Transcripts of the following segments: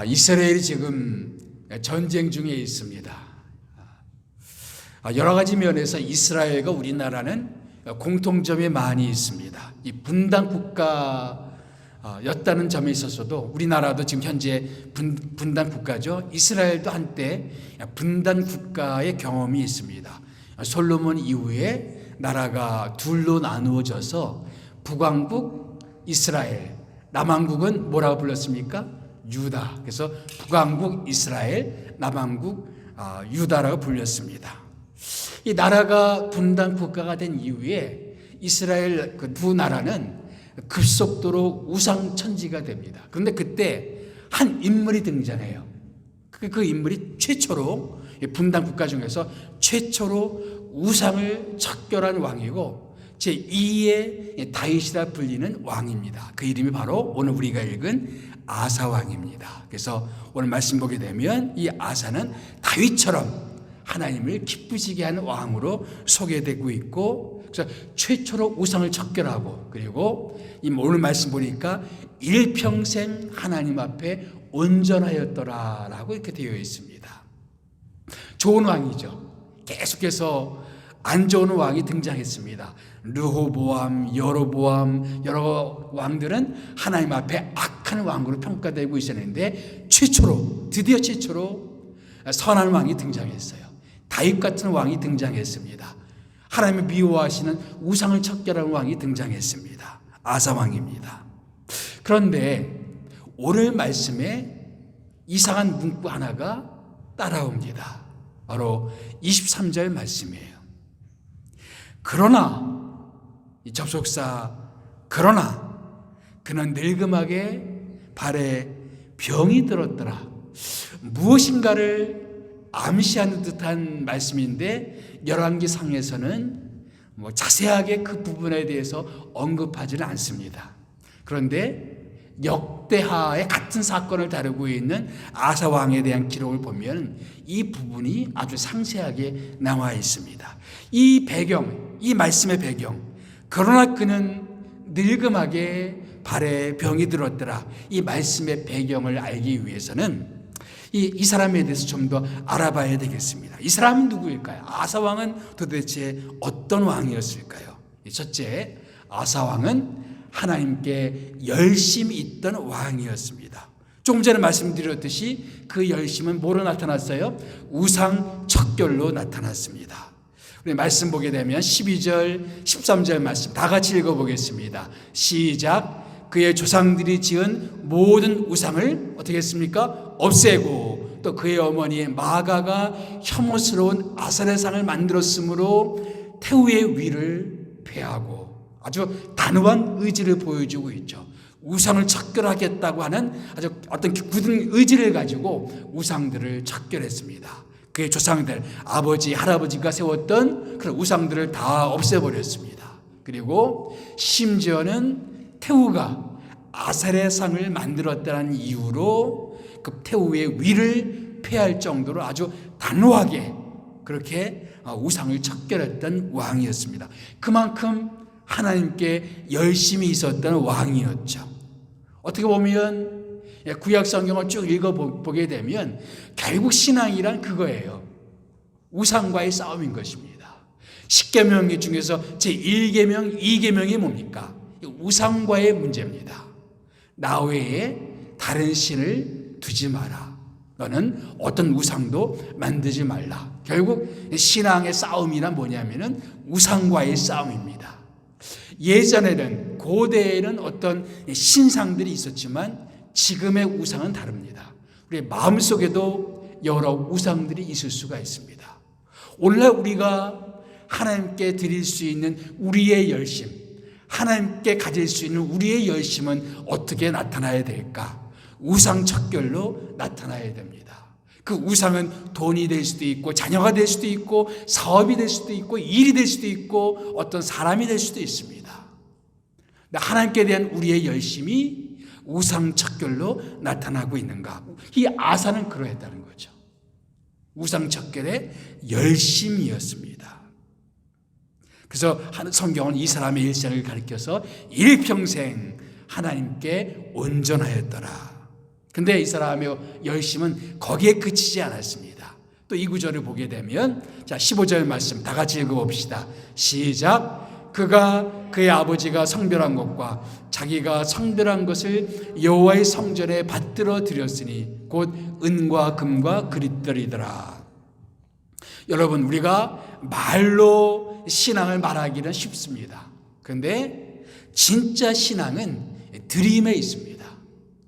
이스라엘이 지금 전쟁 중에 있습니다. 여러 가지 면에서 이스라엘과 우리나라는 공통점이 많이 있습니다. 이 분단 국가였다는 점에 있어서도 우리나라도 지금 현재 분단 국가죠. 이스라엘도 한때 분단 국가의 경험이 있습니다. 솔로몬 이후에 나라가 둘로 나누어져서 북왕국 이스라엘, 남왕국은 뭐라고 불렀습니까? 유다. 그래서 북왕국 이스라엘, 남왕국 유다라고 불렸습니다. 이 나라가 분단 국가가 된 이후에 이스라엘 그 두 나라는 급속도로 우상천지가 됩니다. 그런데 그때 한 인물이 등장해요. 그 인물이 최초로 분단 국가 중에서 최초로 우상을 척결한 왕이고 제2의 다윗이라 불리는 왕입니다. 그 이름이 바로 오늘 우리가 읽은 아사 왕입니다. 그래서 오늘 말씀 보게 되면 이 아사는 다윗처럼 하나님을 기쁘시게 하는 왕으로 소개되고 있고, 그래서 최초로 우상을 척결하고, 그리고 이 오늘 말씀 보니까 일평생 하나님 앞에 온전하였더라라고 이렇게 되어 있습니다. 좋은 왕이죠. 계속해서 안 좋은 왕이 등장했습니다. 르호보암, 여로보암, 여러 왕들은 하나님 앞에 악한 왕으로 평가되고 있었는데 드디어 최초로 선한 왕이 등장했어요. 다윗 같은 왕이 등장했습니다. 하나님을 미워하시는 우상을 척결하는 왕이 등장했습니다. 아사 왕입니다. 그런데 오늘 말씀에 이상한 문구 하나가 따라옵니다. 바로 23절 말씀이에요. 그러나 이 접속사 그러나 그는 늙음하게 발에 병이 들었더라. 무엇인가를 암시하는 듯한 말씀인데 열왕기 상에서는 자세하게 그 부분에 대해서 언급하지는 않습니다. 그런데 역대하의 같은 사건을 다루고 있는 아사 왕에 대한 기록을 보면 이 부분이 아주 상세하게 나와 있습니다. 이 배경, 이 말씀의 배경, 그러나 그는 늙음하게 발에 병이 들었더라. 이 말씀의 배경을 알기 위해서는 이 사람에 대해서 좀 더 알아봐야 되겠습니다. 이 사람은 누구일까요? 아사 왕은 도대체 어떤 왕이었을까요? 첫째, 아사 왕은 하나님께 열심이 있던 왕이었습니다. 조금 전에 말씀드렸듯이 그 열심은 뭐로 나타났어요? 우상 척결로 나타났습니다. 우리 말씀 보게 되면 12절, 13절 말씀 다 같이 읽어보겠습니다. 시작. 그의 조상들이 지은 모든 우상을 어떻게 했습니까? 없애고 또 그의 어머니 마가가 혐오스러운 아사레상을 만들었으므로 태우의 위를 폐하고 아주 단호한 의지를 보여주고 있죠. 우상을 척결하겠다고 하는 아주 어떤 굳은 의지를 가지고 우상들을 척결했습니다. 그의 조상들, 아버지, 할아버지가 세웠던 그런 우상들을 다 없애버렸습니다. 그리고 심지어는 태우가 아사레상을 만들었다는 이유로 그 태우의 위를 폐할 정도로 아주 단호하게 그렇게 우상을 척결했던 왕이었습니다. 그만큼 하나님께 열심히 있었던 왕이었죠. 어떻게 보면 구약 성경을 쭉 읽어보게 되면 결국 신앙이란 그거예요. 우상과의 싸움인 것입니다. 10계명 중에서 제1계명, 2계명이 뭡니까? 우상과의 문제입니다. 나 외에 다른 신을 두지 마라. 너는 어떤 우상도 만들지 말라. 결국 신앙의 싸움이란 뭐냐면은 우상과의 싸움입니다. 예전에는 고대에는 어떤 신상들이 있었지만 지금의 우상은 다릅니다. 우리 마음속에도 여러 우상들이 있을 수가 있습니다. 오늘날 우리가 하나님께 드릴 수 있는 우리의 열심, 하나님께 가질 수 있는 우리의 열심은 어떻게 나타나야 될까? 우상 척결로 나타나야 됩니다. 그 우상은 돈이 될 수도 있고 자녀가 될 수도 있고 사업이 될 수도 있고 일이 될 수도 있고 어떤 사람이 될 수도 있습니다. 하나님께 대한 우리의 열심이 우상 척결로 나타나고 있는가? 이 아사는 그러했다는 거죠. 우상 척결의 열심이었습니다. 그래서 성경은 이 사람의 일생을 가리켜서 일평생 하나님께 온전하였더라. 근데 이 사람의 열심은 거기에 그치지 않았습니다. 또 이 구절을 보게 되면, 자, 15절 말씀 다 같이 읽어봅시다. 시작. 그가 그의 아버지가 성별한 것과 자기가 성별한 것을 여호와의 성전에 받들어 드렸으니 곧 은과 금과 그릇들이더라. 여러분, 우리가 말로 신앙을 말하기는 쉽습니다. 그런데 진짜 신앙은 드림에 있습니다.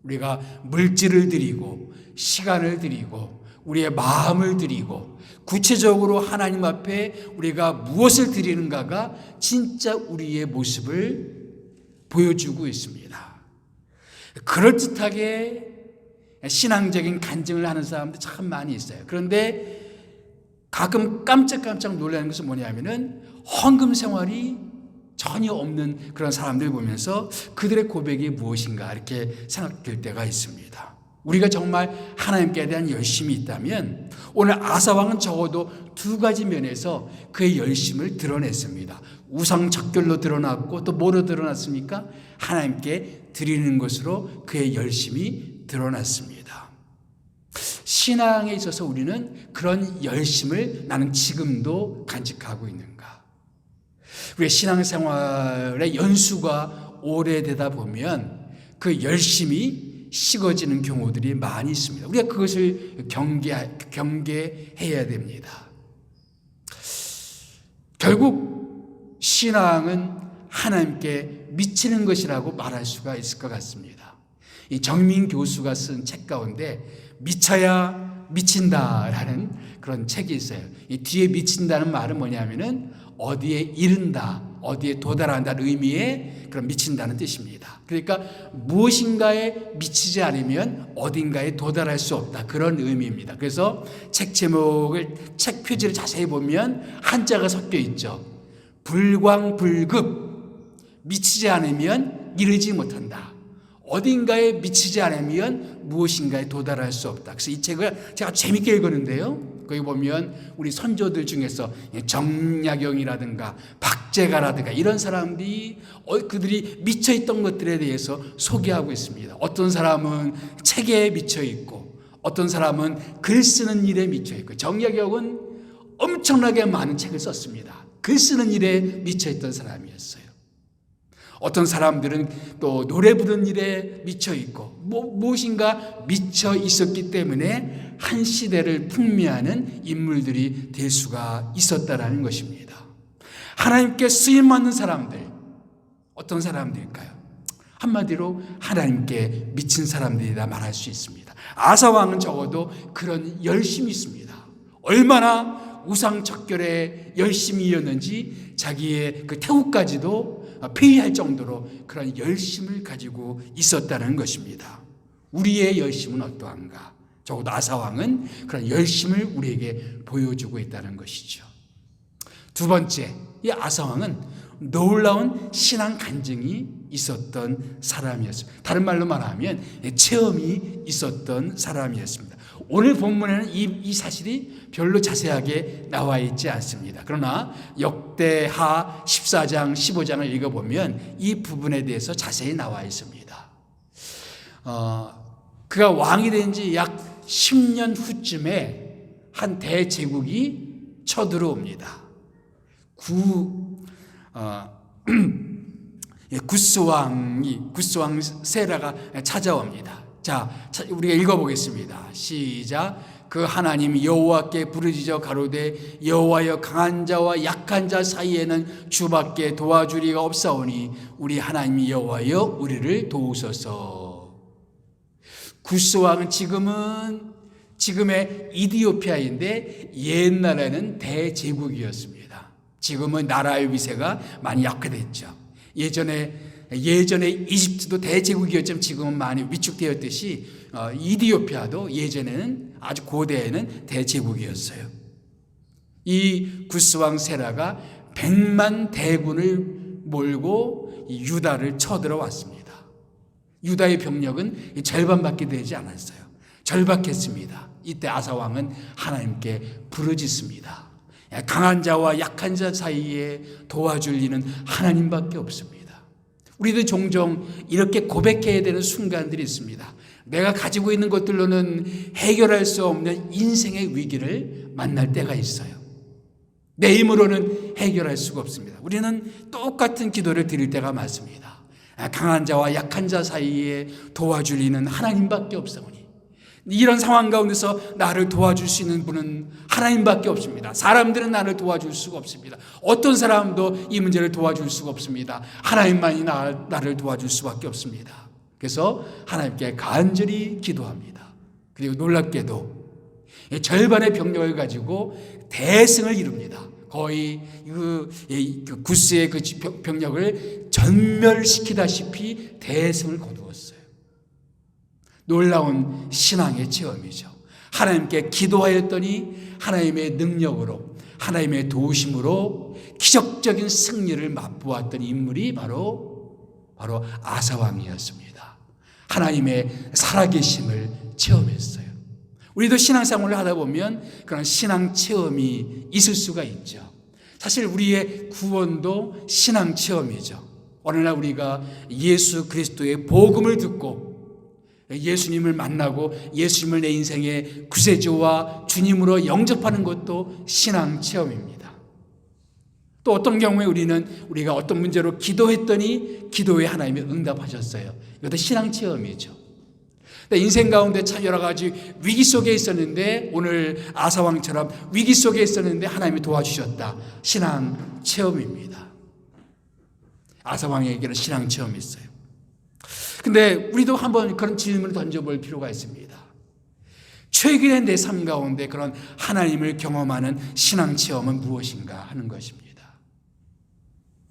우리가 물질을 드리고 시간을 드리고 우리의 마음을 드리고 구체적으로 하나님 앞에 우리가 무엇을 드리는가가 진짜 우리의 모습을 보여주고 있습니다. 그럴듯하게 신앙적인 간증을 하는 사람들 참 많이 있어요. 그런데 가끔 깜짝깜짝 놀라는 것은 뭐냐면은 헌금 생활이 전혀 없는 그런 사람들 보면서 그들의 고백이 무엇인가 이렇게 생각될 때가 있습니다. 우리가 정말 하나님께 대한 열심이 있다면 오늘 아사왕은 적어도 두 가지 면에서 그의 열심을 드러냈습니다. 우상척결로 드러났고 또 뭐로 드러났습니까? 하나님께 드리는 것으로 그의 열심이 드러났습니다. 신앙에 있어서 우리는 그런 열심을 나는 지금도 간직하고 있는가? 우리의 신앙생활의 연수가 오래되다 보면 그 열심이 식어지는 경우들이 많이 있습니다. 우리가 그것을 경계해야 됩니다. 결국 신앙은 하나님께 미치는 것이라고 말할 수가 있을 것 같습니다. 이 정민 교수가 쓴 책 가운데 미쳐야 미친다라는 그런 책이 있어요. 이 뒤에 미친다는 말은 뭐냐면은 어디에 이른다, 어디에 도달한다는 의미의 그런 미친다는 뜻입니다. 그러니까 무엇인가에 미치지 않으면 어딘가에 도달할 수 없다, 그런 의미입니다. 그래서 책 제목을, 책 표지를 자세히 보면 한자가 섞여 있죠. 불광불급, 미치지 않으면 이르지 못한다. 어딘가에 미치지 않으면 무엇인가에 도달할 수 없다. 그래서 이 책을 제가 재밌게 읽었는데요. 거기 보면 우리 선조들 중에서 정약용이라든가 박제가라든가 이런 사람들이 그들이 미쳐있던 것들에 대해서 소개하고 있습니다. 어떤 사람은 책에 미쳐있고 어떤 사람은 글 쓰는 일에 미쳐있고, 정약용은 엄청나게 많은 책을 썼습니다. 글 쓰는 일에 미쳐있던 사람이었어요. 어떤 사람들은 또 노래 부르는 일에 미쳐 있고 무엇인가 미쳐 있었기 때문에 한 시대를 풍미하는 인물들이 될 수가 있었다라는 것입니다. 하나님께 쓰임받는 사람들, 어떤 사람들일까요? 한마디로 하나님께 미친 사람들이라 말할 수 있습니다. 아사왕은 적어도 그런 열심이 있습니다. 얼마나 우상척결에 열심이었는지 자기의 그 태국까지도 폐위할 정도로 그런 열심을 가지고 있었다는 것입니다. 우리의 열심은 어떠한가? 적어도 아사왕은 그런 열심을 우리에게 보여주고 있다는 것이죠. 두 번째, 이 아사왕은 놀라운 신앙 간증이 있었던 사람이었습니다. 다른 말로 말하면 체험이 있었던 사람이었습니다. 오늘 본문에는 이 사실이 별로 자세하게 나와 있지 않습니다. 그러나 역대하 14장, 15장을 읽어보면 이 부분에 대해서 자세히 나와 있습니다. 그가 왕이 된 지 약 10년 후쯤에 한 대제국이 쳐들어옵니다. 구스왕 세라가 찾아옵니다. 자, 우리가 읽어보겠습니다. 시작. 그 하나님 여호와께 부르짖어 가로되 여호와여, 강한 자와 약한 자 사이에는 주밖에 도와주리가 없사오니 우리 하나님 여호와여 우리를 도우소서. 구스왕은 지금의 이디오피아인데 옛날에는 대제국이었습니다. 지금은 나라의 위세가 많이 약화됐죠. 예전에 이집트도 대제국이었지만 지금은 많이 위축되었듯이 이디오피아도 예전에는 아주 고대에는 대제국이었어요. 이 구스왕 세라가 100만 대군을 몰고 유다를 쳐들어왔습니다. 유다의 병력은 절반밖에 되지 않았어요. 절박했습니다. 이때 아사왕은 하나님께 부르짖습니다. 강한 자와 약한 자 사이에 도와줄 이는 하나님밖에 없습니다. 우리도 종종 이렇게 고백해야 되는 순간들이 있습니다. 내가 가지고 있는 것들로는 해결할 수 없는 인생의 위기를 만날 때가 있어요. 내 힘으로는 해결할 수가 없습니다. 우리는 똑같은 기도를 드릴 때가 많습니다. 강한 자와 약한 자 사이에 도와줄 이는 하나님밖에 없사오니, 이런 상황 가운데서 나를 도와줄 수 있는 분은 하나님밖에 없습니다. 사람들은 나를 도와줄 수가 없습니다. 어떤 사람도 이 문제를 도와줄 수가 없습니다. 하나님만이 나를 도와줄 수밖에 없습니다. 그래서 하나님께 간절히 기도합니다. 그리고 놀랍게도 절반의 병력을 가지고 대승을 이룹니다. 거의 그 구스의 그 병력을 전멸시키다시피 대승을 거두었어요. 놀라운 신앙의 체험이죠. 하나님께 기도하였더니 하나님의 능력으로, 하나님의 도우심으로 기적적인 승리를 맛보았던 인물이 바로 아사 왕이었습니다. 하나님의 살아계심을 체험했어요. 우리도 신앙생활을 하다 보면 그런 신앙 체험이 있을 수가 있죠. 사실 우리의 구원도 신앙 체험이죠. 어느 날 우리가 예수 그리스도의 복음을 듣고 예수님을 만나고 예수님을 내 인생의 구세주와 주님으로 영접하는 것도 신앙 체험입니다. 또 어떤 경우에 우리가 어떤 문제로 기도했더니 기도에 하나님이 응답하셨어요. 이것도 신앙 체험이죠. 인생 가운데 참 여러 가지 위기 속에 있었는데, 오늘 아사왕처럼 위기 속에 있었는데 하나님이 도와주셨다. 신앙 체험입니다. 아사왕에게는 신앙 체험이 있어요. 근데 우리도 한번 그런 질문을 던져볼 필요가 있습니다. 최근에 내 삶 가운데 그런 하나님을 경험하는 신앙 체험은 무엇인가 하는 것입니다.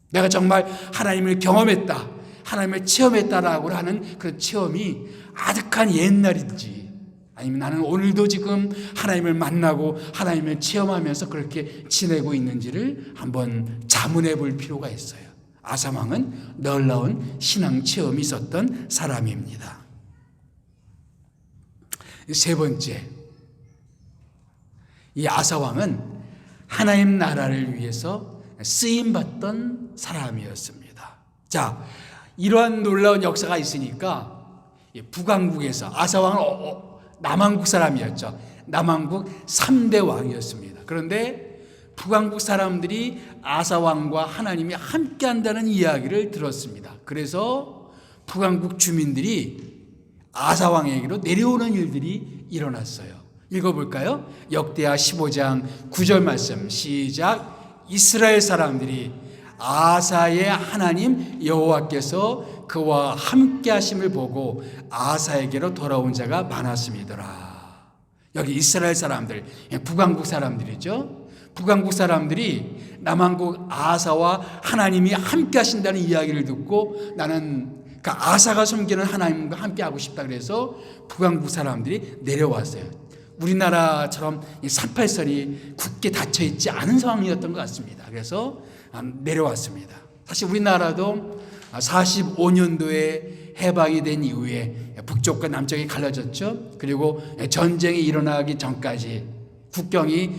내가 정말 하나님을 경험했다, 하나님을 체험했다라고 하는 그 체험이 아득한 옛날인지, 아니면 나는 오늘도 지금 하나님을 만나고 하나님을 체험하면서 그렇게 지내고 있는지를 한번 자문해 볼 필요가 있어요. 아사왕은 놀라운 신앙 체험이 있었던 사람입니다. 세 번째, 이 아사왕은 하나님 나라를 위해서 쓰임받던 사람이었습니다. 자, 이러한 놀라운 역사가 있으니까 북왕국에서 아사왕은 남왕국 사람이었죠. 남왕국 3대 왕이었습니다. 그런데 북왕국 사람들이 아사왕과 하나님이 함께 한다는 이야기를 들었습니다. 그래서 북왕국 주민들이 아사왕에게로 내려오는 일들이 일어났어요. 읽어볼까요? 역대하 15장 9절 말씀 시작. 이스라엘 사람들이 아사의 하나님 여호와께서 그와 함께 하심을 보고 아사에게로 돌아온 자가 많았음이더라. 여기 이스라엘 사람들, 북왕국 사람들이죠. 북왕국 사람들이 남왕국 아사와 하나님이 함께 하신다는 이야기를 듣고 나는 그 아사가 섬기는 하나님과 함께 하고 싶다 그래서 북왕국 사람들이 내려왔어요. 우리나라처럼 38선이 굳게 닫혀 있지 않은 상황이었던 것 같습니다. 그래서 내려왔습니다. 사실 우리나라도 45년도에 해방이 된 이후에 북쪽과 남쪽이 갈라졌죠. 그리고 전쟁이 일어나기 전까지 국경이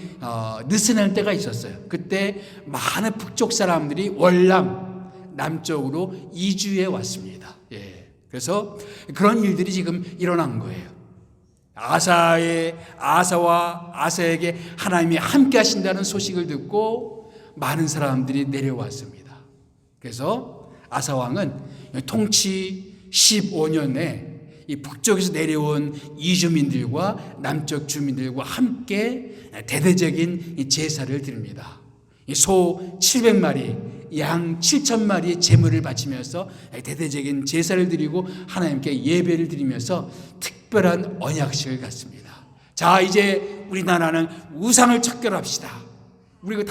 느슨할 때가 있었어요. 그때 많은 북쪽 사람들이 월남 남쪽으로 이주해 왔습니다. 그래서 그런 일들이 지금 일어난 거예요. 아사와 아사에게 하나님이 함께 하신다는 소식을 듣고 많은 사람들이 내려왔습니다. 그래서 아사 왕은 통치 15년에 이 북쪽에서 내려온 이주민들과 남쪽 주민들과 함께 대대적인 제사를 드립니다. 소 700마리, 양 7,000마리의 제물을 바치면서 대대적인 제사를 드리고 하나님께 예배를 드리면서 특별한 언약식을 갖습니다. 자, 이제 우리나라는 우상을 척결합시다. 우리가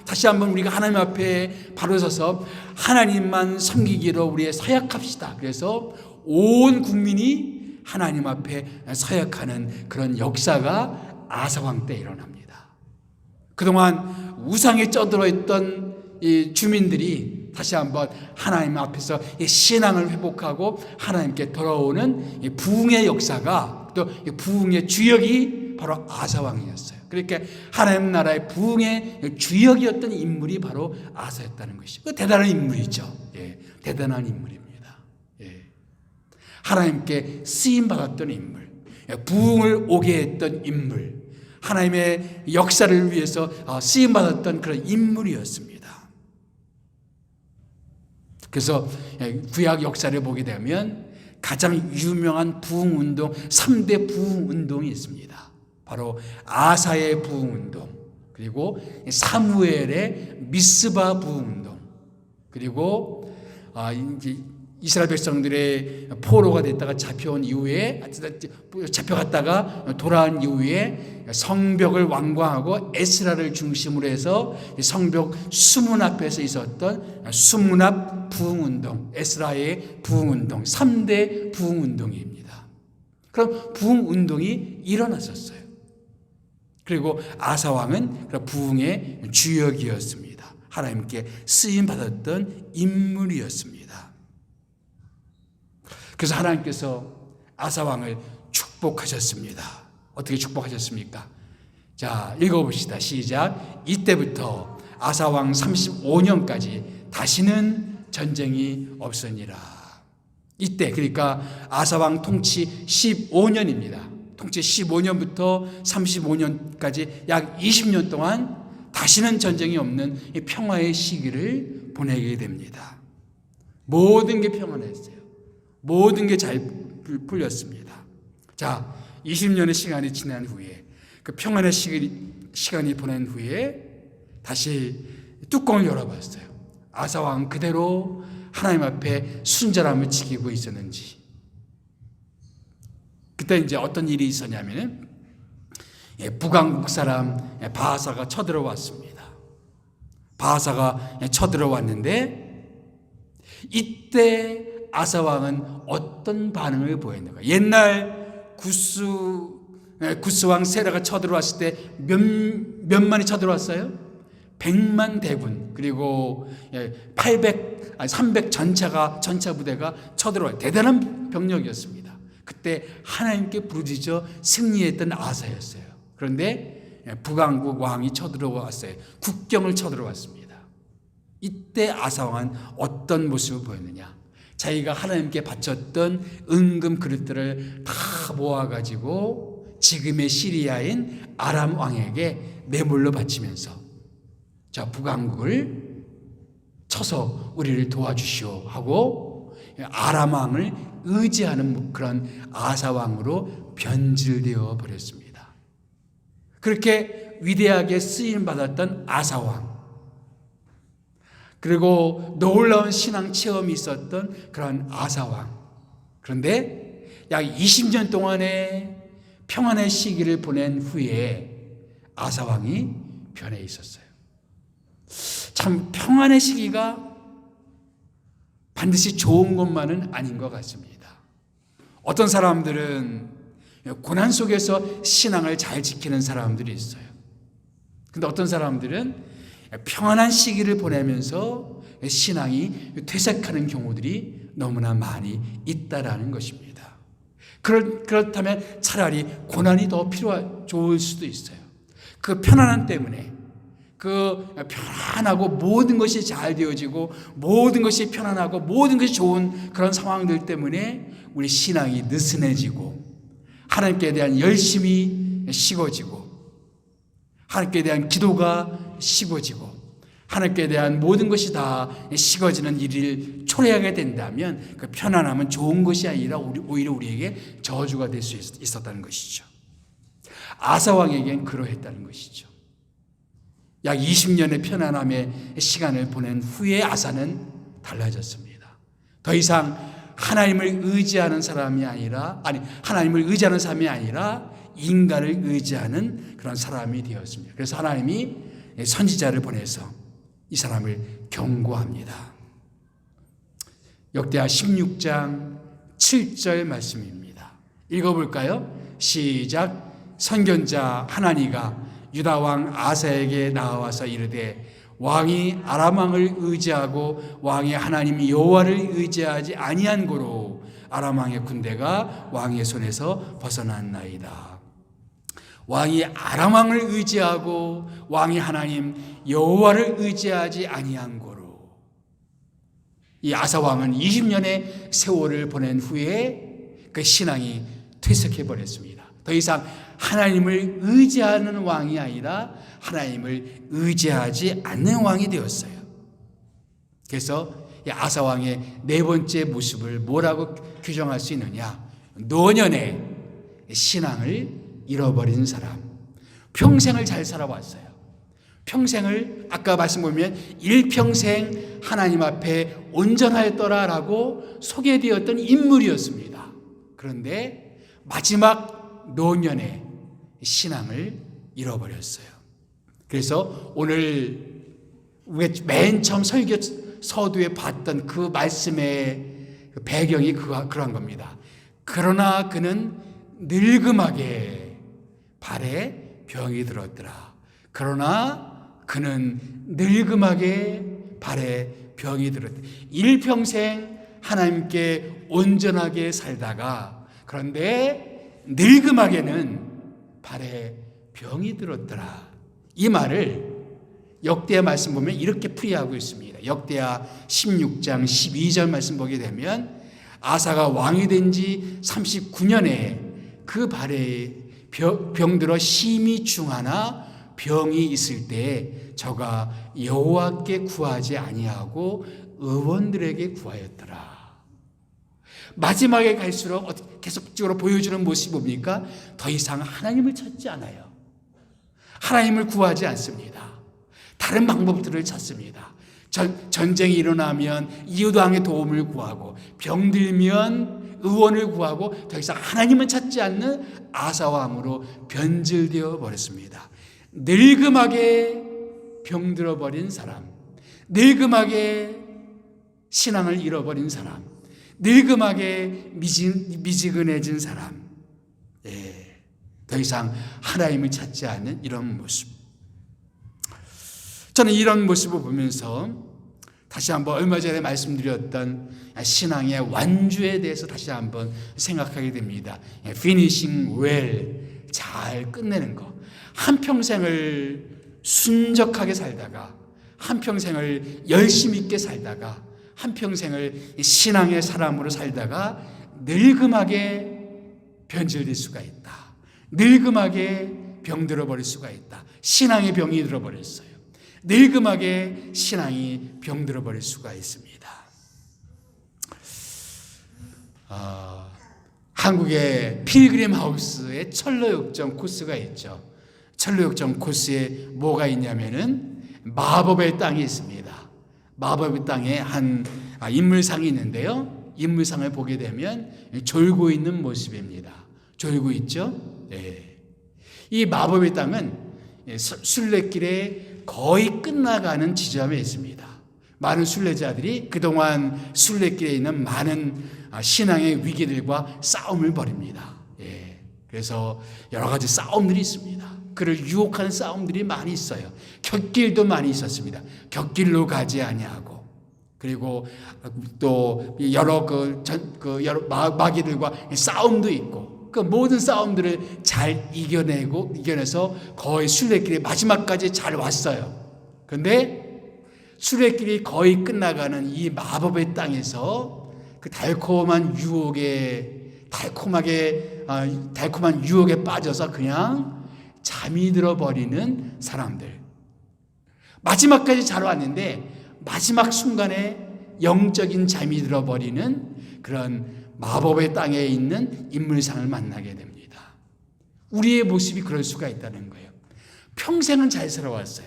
다시 한번 우리가 하나님 앞에 바로 서서 하나님만 섬기기로 우리 서약합시다. 그래서 온 국민이 하나님 앞에 서약하는 그런 역사가 아사왕 때 일어납니다. 그동안 우상에 쩌들어 있던 이 주민들이 다시 한번 하나님 앞에서 신앙을 회복하고 하나님께 돌아오는 부흥의 역사가, 또 부흥의 주역이 바로 아사왕이었어요. 그러니까 하나님 나라의 부흥의 주역이었던 인물이 바로 아사였다는 것이죠. 대단한 인물이죠. 대단한 인물입니다. 하나님께 쓰임받았던 인물, 부흥을 오게 했던 인물, 하나님의 역사를 위해서 쓰임받았던 그런 인물이었습니다. 그래서 구약 역사를 보게 되면 가장 유명한 부흥운동, 3대 부흥운동이 있습니다. 바로 아사의 부흥운동, 그리고 사무엘의 미스바 부흥운동, 그리고 이스라엘 백성들의 포로가 됐다가 잡혀온 이후에, 잡혀갔다가 돌아온 이후에 성벽을 완공하고 에스라를 중심으로 해서 성벽 수문 앞에서 있었던 수문 앞 부흥운동, 에스라의 부흥운동, 3대 부흥운동입니다. 그럼 부흥운동이 일어났었어요. 그리고 아사왕은 부흥의 주역이었습니다. 하나님께 쓰임받았던 인물이었습니다. 그래서 하나님께서 아사왕을 축복하셨습니다. 어떻게 축복하셨습니까? 자, 읽어봅시다. 시작. 이때부터 아사왕 35년까지 다시는 전쟁이 없으니라. 이때, 그러니까 아사왕 통치 15년입니다. 통치 15년부터 35년까지 약 20년 동안 다시는 전쟁이 없는 이 평화의 시기를 보내게 됩니다. 모든 게 평안했어요. 모든 게 잘 풀렸습니다. 자, 20년의 시간이 지난 후에, 그 평안의 시간이 보낸 후에 다시 뚜껑을 열어봤어요. 아사왕 그대로 하나님 앞에 순전함을 지키고 있었는지. 그때 이제 어떤 일이 있었냐면은 북왕국 사람 바하사가 쳐들어왔습니다. 바하사가 쳐들어왔는데 이때 아사왕은 어떤 반응을 보였는가? 옛날 구스왕 세라가 쳐들어왔을 때 몇 만이 쳐들어왔어요? 100만 대군, 그리고 300 전차 부대가 쳐들어와요. 대단한 병력이었습니다. 그때 하나님께 부르짖어 승리했던 아사였어요. 그런데 북왕국 왕이 쳐들어왔어요. 국경을 쳐들어왔습니다. 이때 아사왕은 어떤 모습을 보였느냐? 자기가 하나님께 바쳤던 은금 그릇들을 다 모아가지고 지금의 시리아인 아람 왕에게 뇌물로 바치면서, 자, 북왕국을 쳐서 우리를 도와주시오 하고 아람 왕을 의지하는 그런 아사 왕으로 변질되어 버렸습니다. 그렇게 위대하게 쓰임 받았던 아사 왕, 그리고 놀라운 신앙 체험이 있었던 그런 아사 왕. 그런데 약 20년 동안의 평안의 시기를 보낸 후에 아사 왕이 변해 있었어요. 참 평안의 시기가 반드시 좋은 것만은 아닌 것 같습니다. 어떤 사람들은 고난 속에서 신앙을 잘 지키는 사람들이 있어요. 근데 어떤 사람들은 평안한 시기를 보내면서 신앙이 퇴색하는 경우들이 너무나 많이 있다라는 것입니다. 그렇다면 차라리 고난이 더 좋을 수도 있어요. 그 편안함 때문에, 그 편안하고 모든 것이 잘 되어지고 모든 것이 편안하고 모든 것이 좋은 그런 상황들 때문에 우리 신앙이 느슨해지고 하나님께 대한 열심이 식어지고 하나님께 대한 기도가 식어지고 하나님께 대한 모든 것이 다 식어지는 일을 초래하게 된다면 그 편안함은 좋은 것이 아니라 오히려 우리에게 저주가 될 수 있었다는 것이죠. 아사 왕에겐 그러했다는 것이죠. 약 20년의 편안함의 시간을 보낸 후에 아사는 달라졌습니다. 더 이상 하나님을 의지하는 사람이 아니라, 하나님을 의지하는 사람이 아니라 인간을 의지하는 그런 사람이 되었습니다. 그래서 하나님이 선지자를 보내서 이 사람을 경고합니다. 역대하 16장 7절 말씀입니다. 읽어볼까요? 시작. 선견자 하나니가 유다 왕 아사에게 나와서 이르되 왕이 아람 왕을 의지하고 왕의 하나님 여호와를 의지하지 아니한 고로 아람 왕의 군대가 왕의 손에서 벗어났나이다. 왕이 아람 왕을 의지하고 왕의 하나님 여호와를 의지하지 아니한 고로. 이 아사 왕은 20년의 세월을 보낸 후에 그 신앙이 퇴색해 버렸습니다. 더 이상 하나님을 의지하는 왕이 아니라 하나님을 의지하지 않는 왕이 되었어요. 그래서 아사 왕의 네 번째 모습을 뭐라고 규정할 수 있느냐? 노년에 신앙을 잃어버린 사람. 평생을 잘 살아왔어요. 평생을 아까 말씀 보면 일평생 하나님 앞에 온전하였더라라고 소개되었던 인물이었습니다. 그런데 마지막 노년에 신앙을 잃어버렸어요. 그래서 오늘 우리가 맨 처음 설교 서두에 봤던 그 말씀의 배경이 그러한 겁니다. 그러나 그는 늙음하게 발에 병이 들었더라. 그러나 그는 늙음하게 발에 병이 들었다. 일평생 하나님께 온전하게 살다가 그런데 늙음하게는 발에 병이 들었더라. 이 말을 역대하 말씀 보면 이렇게 풀이하고 있습니다. 역대하 16장 12절 말씀 보게 되면 아사가 왕이 된 지 39년에 그 발에 병들어 심히 중하나 병이 있을 때 저가 여호와께 구하지 아니하고 의원들에게 구하였더라. 마지막에 갈수록 계속적으로 보여주는 모습이 뭡니까? 더 이상 하나님을 찾지 않아요. 하나님을 구하지 않습니다. 다른 방법들을 찾습니다. 전쟁이 일어나면 이웃왕의 도움을 구하고 병들면 의원을 구하고 더 이상 하나님은 찾지 않는 아사왕으로 변질되어 버렸습니다. 늙음하게 병들어 버린 사람, 늙음하게 신앙을 잃어버린 사람, 늙음하게 미지근해진 사람, 더 이상 하나님을 찾지 않는 이런 모습. 저는 이런 모습을 보면서 다시 한번 얼마 전에 말씀드렸던 신앙의 완주에 대해서 다시 한번 생각하게 됩니다. Finishing well, 잘 끝내는 것. 한평생을 순적하게 살다가, 한평생을 열심 있게 살다가, 한평생을 신앙의 사람으로 살다가 늙음하게 변질될 수가 있다. 늙음하게 병들어 버릴 수가 있다. 신앙의 병이 들어버렸어요. 늙음하게 신앙이 병들어 버릴 수가 있습니다. 한국의 필그림 하우스에 철로역정 코스가 있죠. 철로역정 코스에 뭐가 있냐면은 마법의 땅이 있습니다. 마법의 땅에 한 인물상이 있는데요. 인물상을 보게 되면 졸고 있는 모습입니다. 졸고 있죠. 네. 이 마법의 땅은 순례길에 거의 끝나가는 지점에 있습니다. 많은 순례자들이 그동안 순례길에 있는 많은 신앙의 위기들과 싸움을 벌입니다. 그래서 여러 가지 싸움들이 있습니다. 그를 유혹하는 싸움들이 많이 있어요. 곁길도 많이 있었습니다. 곁길로 가지 아니하고, 그리고 또 여러 여러 마귀들과 싸움도 있고, 그 모든 싸움들을 잘 이겨내서 거의 순례길의 마지막까지 잘 왔어요. 그런데 순례길이 거의 끝나가는 이 마법의 땅에서 그 달콤한 유혹에 빠져서 그냥 잠이 들어버리는 사람들. 마지막까지 잘 왔는데 마지막 순간에 영적인 잠이 들어버리는 그런 마법의 땅에 있는 인물상을 만나게 됩니다. 우리의 모습이 그럴 수가 있다는 거예요. 평생은 잘 살아왔어요.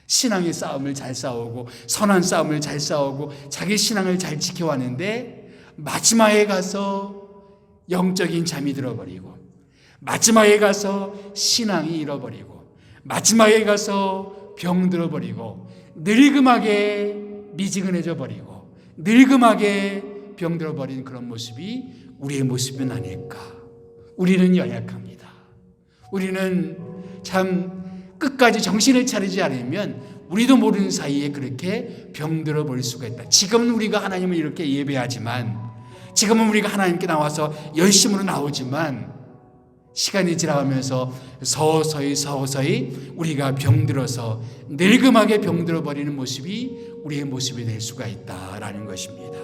신앙의 싸움을 잘 싸우고 선한 싸움을 잘 싸우고 자기 신앙을 잘 지켜왔는데 마지막에 가서 영적인 잠이 들어버리고, 마지막에 가서 신앙이 잃어버리고, 마지막에 가서 병들어버리고, 늙음하게 미지근해져 버리고, 늙음하게 병들어버린 그런 모습이 우리의 모습은 아닐까. 우리는 연약합니다. 우리는 참 끝까지 정신을 차리지 않으면 우리도 모르는 사이에 그렇게 병들어 버릴 수가 있다. 지금은 우리가 하나님을 이렇게 예배하지만, 지금은 우리가 하나님께 나와서 열심으로 나오지만, 시간이 지나가면서 서서히 우리가 병들어서 늙음하게 병들어 버리는 모습이 우리의 모습이 될 수가 있다라는 것입니다.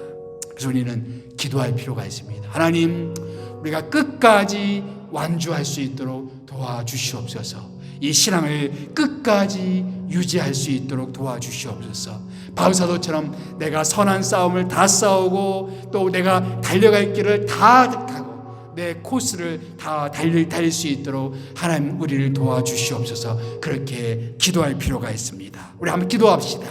그래서 우리는 기도할 필요가 있습니다. 하나님, 우리가 끝까지 완주할 수 있도록 도와주시옵소서. 이 신앙을 끝까지 유지할 수 있도록 도와주시옵소서. 바울사도처럼 내가 선한 싸움을 다 싸우고 또 내가 달려갈 길을 다 가고 내 코스를 다 달릴 수 있도록 하나님 우리를 도와주시옵소서. 그렇게 기도할 필요가 있습니다. 우리 한번 기도합시다.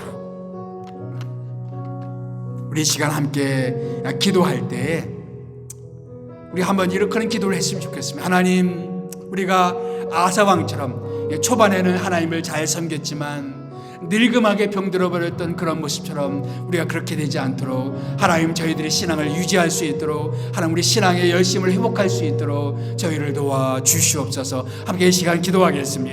우리 시간 함께 기도할 때 우리 한번 이렇게 기도를 했으면 좋겠습니다. 하나님, 우리가 아사왕처럼 초반에는 하나님을 잘 섬겼지만 늙음하게 병들어 버렸던 그런 모습처럼 우리가 그렇게 되지 않도록 하나님, 저희들의 신앙을 유지할 수 있도록 하나님, 우리 신앙의 열심을 회복할 수 있도록 저희를 도와주시옵소서. 함께 이 시간 기도하겠습니다.